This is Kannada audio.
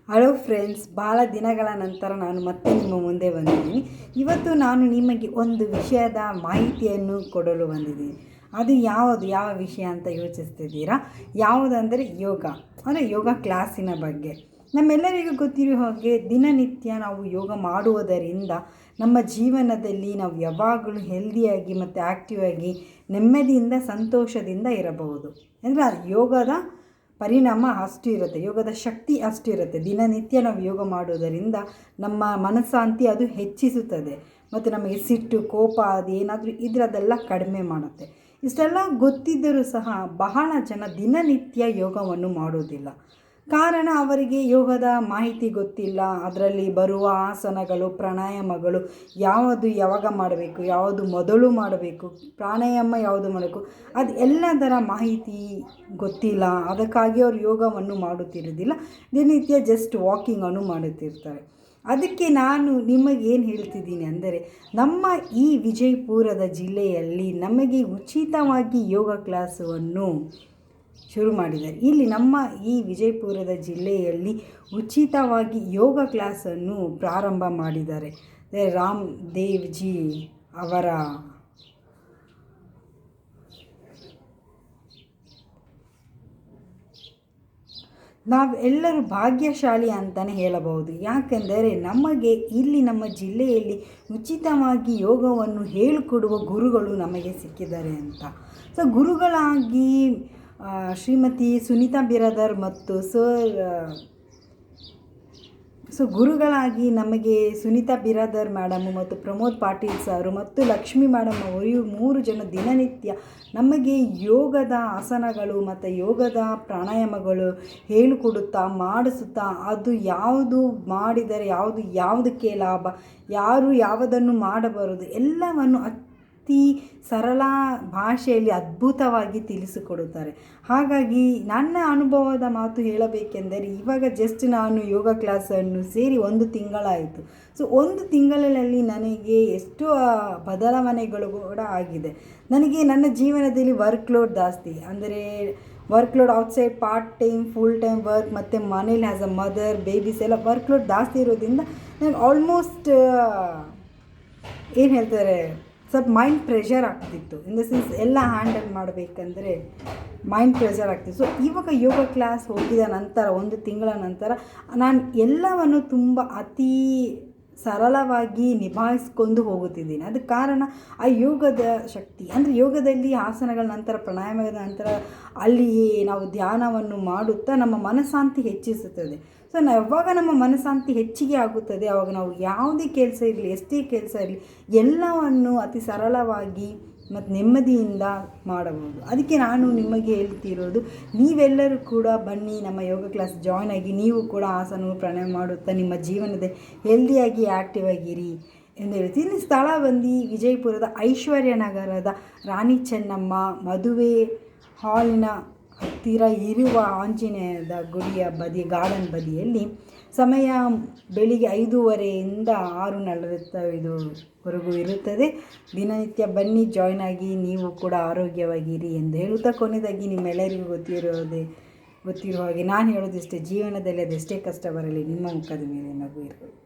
ಹಲೋ ಫ್ರೆಂಡ್ಸ್, ಭಾಳ ದಿನಗಳ ನಂತರ ನಾನು ಮತ್ತೆ ನಿಮ್ಮ ಮುಂದೆ ಬಂದಿದ್ದೀನಿ. ಇವತ್ತು ನಾನು ನಿಮಗೆ ಒಂದು ವಿಷಯದ ಮಾಹಿತಿಯನ್ನು ಕೊಡಲು ಬಂದಿದ್ದೀನಿ. ಅದು ಯಾವ ವಿಷಯ ಅಂತ ಯೋಚಿಸ್ತಿದ್ದೀರಾ? ಯಾವುದಂದರೆ ಯೋಗ ಕ್ಲಾಸಿನ ಬಗ್ಗೆ. ನಮ್ಮೆಲ್ಲರಿಗೂ ಗೊತ್ತಿರೋ ಹಾಗೆ ದಿನನಿತ್ಯ ನಾವು ಯೋಗ ಮಾಡುವುದರಿಂದ ನಮ್ಮ ಜೀವನದಲ್ಲಿ ನಾವು ಯಾವಾಗಲೂ ಹೆಲ್ದಿಯಾಗಿ ಮತ್ತು ಆ್ಯಕ್ಟಿವ್ ಆಗಿ ನೆಮ್ಮದಿಯಿಂದ ಸಂತೋಷದಿಂದ ಇರಬಹುದು. ಅಂದರೆ ಯೋಗದ ಪರಿಣಾಮ ಅಷ್ಟು ಇರುತ್ತೆ, ಯೋಗದ ಶಕ್ತಿ ಅಷ್ಟು ಇರುತ್ತೆ. ದಿನನಿತ್ಯ ನಾವು ಯೋಗ ಮಾಡುವುದರಿಂದ ನಮ್ಮ ಮನಃಶಾಂತಿ ಅದು ಹೆಚ್ಚಿಸುತ್ತದೆ ಮತ್ತು ನಮಗೆ ಸಿಟ್ಟು, ಕೋಪ ಅದು ಏನಾದರೂ ಅದೆಲ್ಲ ಕಡಿಮೆ ಮಾಡುತ್ತೆ. ಇಷ್ಟೆಲ್ಲ ಗೊತ್ತಿದ್ದರೂ ಸಹ ಬಹಳ ಜನ ದಿನನಿತ್ಯ ಯೋಗವನ್ನು ಮಾಡುವುದಿಲ್ಲ. ಕಾರಣ ಅವರಿಗೆ ಯೋಗದ ಮಾಹಿತಿ ಗೊತ್ತಿಲ್ಲ. ಅದರಲ್ಲಿ ಬರುವ ಆಸನಗಳು, ಪ್ರಾಣಾಯಾಮಗಳು ಯಾವಾಗ ಮಾಡಬೇಕು, ಯಾವುದು ಮೊದಲು ಮಾಡಬೇಕು, ಪ್ರಾಣಾಯಾಮ ಯಾವುದು ಮಾಡಬೇಕು, ಅದು ಎಲ್ಲದರ ಮಾಹಿತಿ ಗೊತ್ತಿಲ್ಲ. ಅದಕ್ಕಾಗಿ ಅವರು ಯೋಗವನ್ನು ಮಾಡುತ್ತಿರೋದಿಲ್ಲ. ದಿನನಿತ್ಯ ಜಸ್ಟ್ ವಾಕಿಂಗನ್ನು ಮಾಡುತ್ತಿರ್ತಾರೆ. ಅದಕ್ಕೆ ನಾನು ನಿಮಗೆ ಏನು ಹೇಳ್ತಿದ್ದೀನಿ ಅಂದರೆ, ನಮ್ಮ ಈ ವಿಜಯಪುರದ ಜಿಲ್ಲೆಯಲ್ಲಿ ನಮಗೆ ಉಚಿತವಾಗಿ ಯೋಗ ಕ್ಲಾಸನ್ನು ಶುರು ಮಾಡಿದ್ದಾರೆ. ಇಲ್ಲಿ ನಮ್ಮ ಈ ವಿಜಯಪುರದ ಜಿಲ್ಲೆಯಲ್ಲಿ ಉಚಿತವಾಗಿ ಯೋಗ ಕ್ಲಾಸನ್ನು ಪ್ರಾರಂಭ ಮಾಡಿದ್ದಾರೆ. ರಾಮ್ ದೇವ್ ಜಿ ಅವರ ನಾವೆಲ್ಲರೂ ಭಾಗ್ಯಶಾಲಿ ಅಂತಲೇ ಹೇಳಬಹುದು. ಯಾಕೆಂದರೆ ನಮಗೆ ಇಲ್ಲಿ ನಮ್ಮ ಜಿಲ್ಲೆಯಲ್ಲಿ ಉಚಿತವಾಗಿ ಯೋಗವನ್ನು ಹೇಳಿಕೊಡುವ ಗುರುಗಳು ನಮಗೆ ಸಿಕ್ಕಿದ್ದಾರೆ ಅಂತ. ಸೊ ಗುರುಗಳಾಗಿ ಶ್ರೀಮತಿ ಸುನೀತಾ ಬಿರಾದರ್ ಮತ್ತು ಗುರುಗಳಾಗಿ ನಮಗೆ ಸುನೀತಾ ಬಿರಾದರ್ ಮೇಡಮು ಮತ್ತು ಪ್ರಮೋದ್ ಪಾಟೀಲ್ ಸಾರು ಮತ್ತು ಲಕ್ಷ್ಮಿ ಮೇಡಮ್ ಅವರು 3 ಜನ ದಿನನಿತ್ಯ ನಮಗೆ ಯೋಗದ ಆಸನಗಳು ಮತ್ತು ಯೋಗದ ಪ್ರಾಣಾಯಾಮಗಳು ಮಾಡಿಸುತ್ತಾ ಅದು ಯಾವುದು ಮಾಡಿದರೆ ಯಾವುದಕ್ಕೆ ಲಾಭ, ಯಾರು ಯಾವುದನ್ನು ಮಾಡಬಾರದು ಎಲ್ಲವನ್ನು ಅತಿ ಸರಳ ಭಾಷೆಯಲ್ಲಿ ಅದ್ಭುತವಾಗಿ ತಿಳಿಸಿಕೊಡುತ್ತಾರೆ. ಹಾಗಾಗಿ ನನ್ನ ಅನುಭವದ ಮಾತು ಹೇಳಬೇಕೆಂದರೆ, ಇವಾಗ ಜಸ್ಟ್ ನಾನು ಯೋಗ ಕ್ಲಾಸನ್ನು ಸೇರಿ 1 ತಿಂಗಳಾಯಿತು. ಸೊ 1 ತಿಂಗಳಲ್ಲಿ ನನಗೆ ಎಷ್ಟೋ ಬದಲಾವಣೆಗಳು ಕೂಡ ಆಗಿದೆ. ನನಗೆ ನನ್ನ ಜೀವನದಲ್ಲಿ ವರ್ಕ್ ಲೋಡ್ ಜಾಸ್ತಿ, ಅಂದರೆ work load outside part time, full time work ಮತ್ತು ಮನೇಲಿ ಆ್ಯಸ್ ಅ ಮದರ್, ಬೇಬೀಸ್ ಎಲ್ಲ ವರ್ಕ್ ಲೋಡ್ ಜಾಸ್ತಿ ಇರೋದ್ರಿಂದ ನನಗೆ ಆಲ್ಮೋಸ್ಟ್ ಏನು ಹೇಳ್ತಾರೆ, ಸ್ವಲ್ಪ ಮೈಂಡ್ ಪ್ರೆಷರ್ ಆಗ್ತಿತ್ತು. ಇನ್ ದ ಸೆನ್ಸ್ ಎಲ್ಲ ಹ್ಯಾಂಡಲ್ ಮಾಡಬೇಕಂದ್ರೆ ಮೈಂಡ್ ಪ್ರೆಷರ್ ಆಗ್ತಿತ್ತು. ಸೊ ಇವಾಗ ಯೋಗ ಕ್ಲಾಸ್ ಹೋಗಿದ ನಂತರ 1 ತಿಂಗಳ ನಂತರ ನಾನು ಎಲ್ಲವನ್ನು ತುಂಬ ಅತಿ ಸರಳವಾಗಿ ನಿಭಾಯಿಸ್ಕೊಂಡು ಹೋಗುತ್ತಿದ್ದೀನಿ. ಅದಕ್ಕೆ ಕಾರಣ ಆ ಯೋಗದ ಶಕ್ತಿ. ಅಂದರೆ ಯೋಗದಲ್ಲಿ ಆಸನಗಳ ನಂತರ, ಪ್ರಾಣಾಯಾಮದ ನಂತರ ಅಲ್ಲಿ ನಾವು ಧ್ಯಾನವನ್ನು ಮಾಡುತ್ತಾ ನಮ್ಮ ಮನಃಶಾಂತಿ ಹೆಚ್ಚಿಸುತ್ತದೆ. ಸೊ ಯಾವಾಗ ನಮ್ಮ ಮನಃಶಾಂತಿ ಹೆಚ್ಚಿಗೆ ಆಗುತ್ತದೆ, ಆವಾಗ ನಾವು ಯಾವುದೇ ಕೆಲಸ ಇರಲಿ, ಎಷ್ಟೇ ಕೆಲಸ ಇರಲಿ, ಎಲ್ಲವನ್ನು ಅತಿ ಸರಳವಾಗಿ ಮತ್ತು ನೆಮ್ಮದಿಯಿಂದ ಮಾಡಬಹುದು. ಅದಕ್ಕೆ ನಾನು ನಿಮಗೆ ಹೇಳ್ತಿರೋದು, ನೀವೆಲ್ಲರೂ ಕೂಡ ಬನ್ನಿ, ನಮ್ಮ ಯೋಗ ಕ್ಲಾಸ್ ಜಾಯ್ನ್ ಆಗಿ ನೀವು ಕೂಡ ಆಸನ ಪ್ರಾಣಾಯಾಮ ಮಾಡುತ್ತಾ ನಿಮ್ಮ ಜೀವನದ ಹೆಲ್ದಿಯಾಗಿ ಆ್ಯಕ್ಟಿವ್ ಆಗಿರಿ ಎಂದು ಹೇಳ್ತೀನಿ. ಸ್ಥಳ ಬಂದು ವಿಜಯಪುರದ ಐಶ್ವರ್ಯ ನಗರದ ರಾಣಿ ಚೆನ್ನಮ್ಮ ಮದುವೆ ಹಾಲಿನ ಹತ್ತಿರ ಇರುವ ಆಂಜನೇಯದ ಗುಡಿಯ ಗಾರ್ಡನ್ ಬದಿಯಲ್ಲಿ. ಸಮಯ ಬೆಳಿಗ್ಗೆ 5:30 6:45ವರೆಗೂ ಇರುತ್ತದೆ. ದಿನನಿತ್ಯ ಬನ್ನಿ, ಜಾಯ್ನ್ ಆಗಿ ನೀವು ಕೂಡ ಆರೋಗ್ಯವಾಗಿರಿ ಎಂದು ಹೇಳುತ್ತಾ, ಕೊನೆಯದಾಗಿ ನಿಮ್ಮೆಲ್ಲರಿಗೂ ಗೊತ್ತಿರೋ ಹಾಗೆ ನಾನು ಹೇಳೋದಿಷ್ಟೇ, ಜೀವನದಲ್ಲಿ ಅದೆಷ್ಟೇ ಕಷ್ಟ ಬರಲಿ ನಿಮ್ಮ ಮುಖದ ಮೇಲೆ ನಗು ಇರಬೇಕು.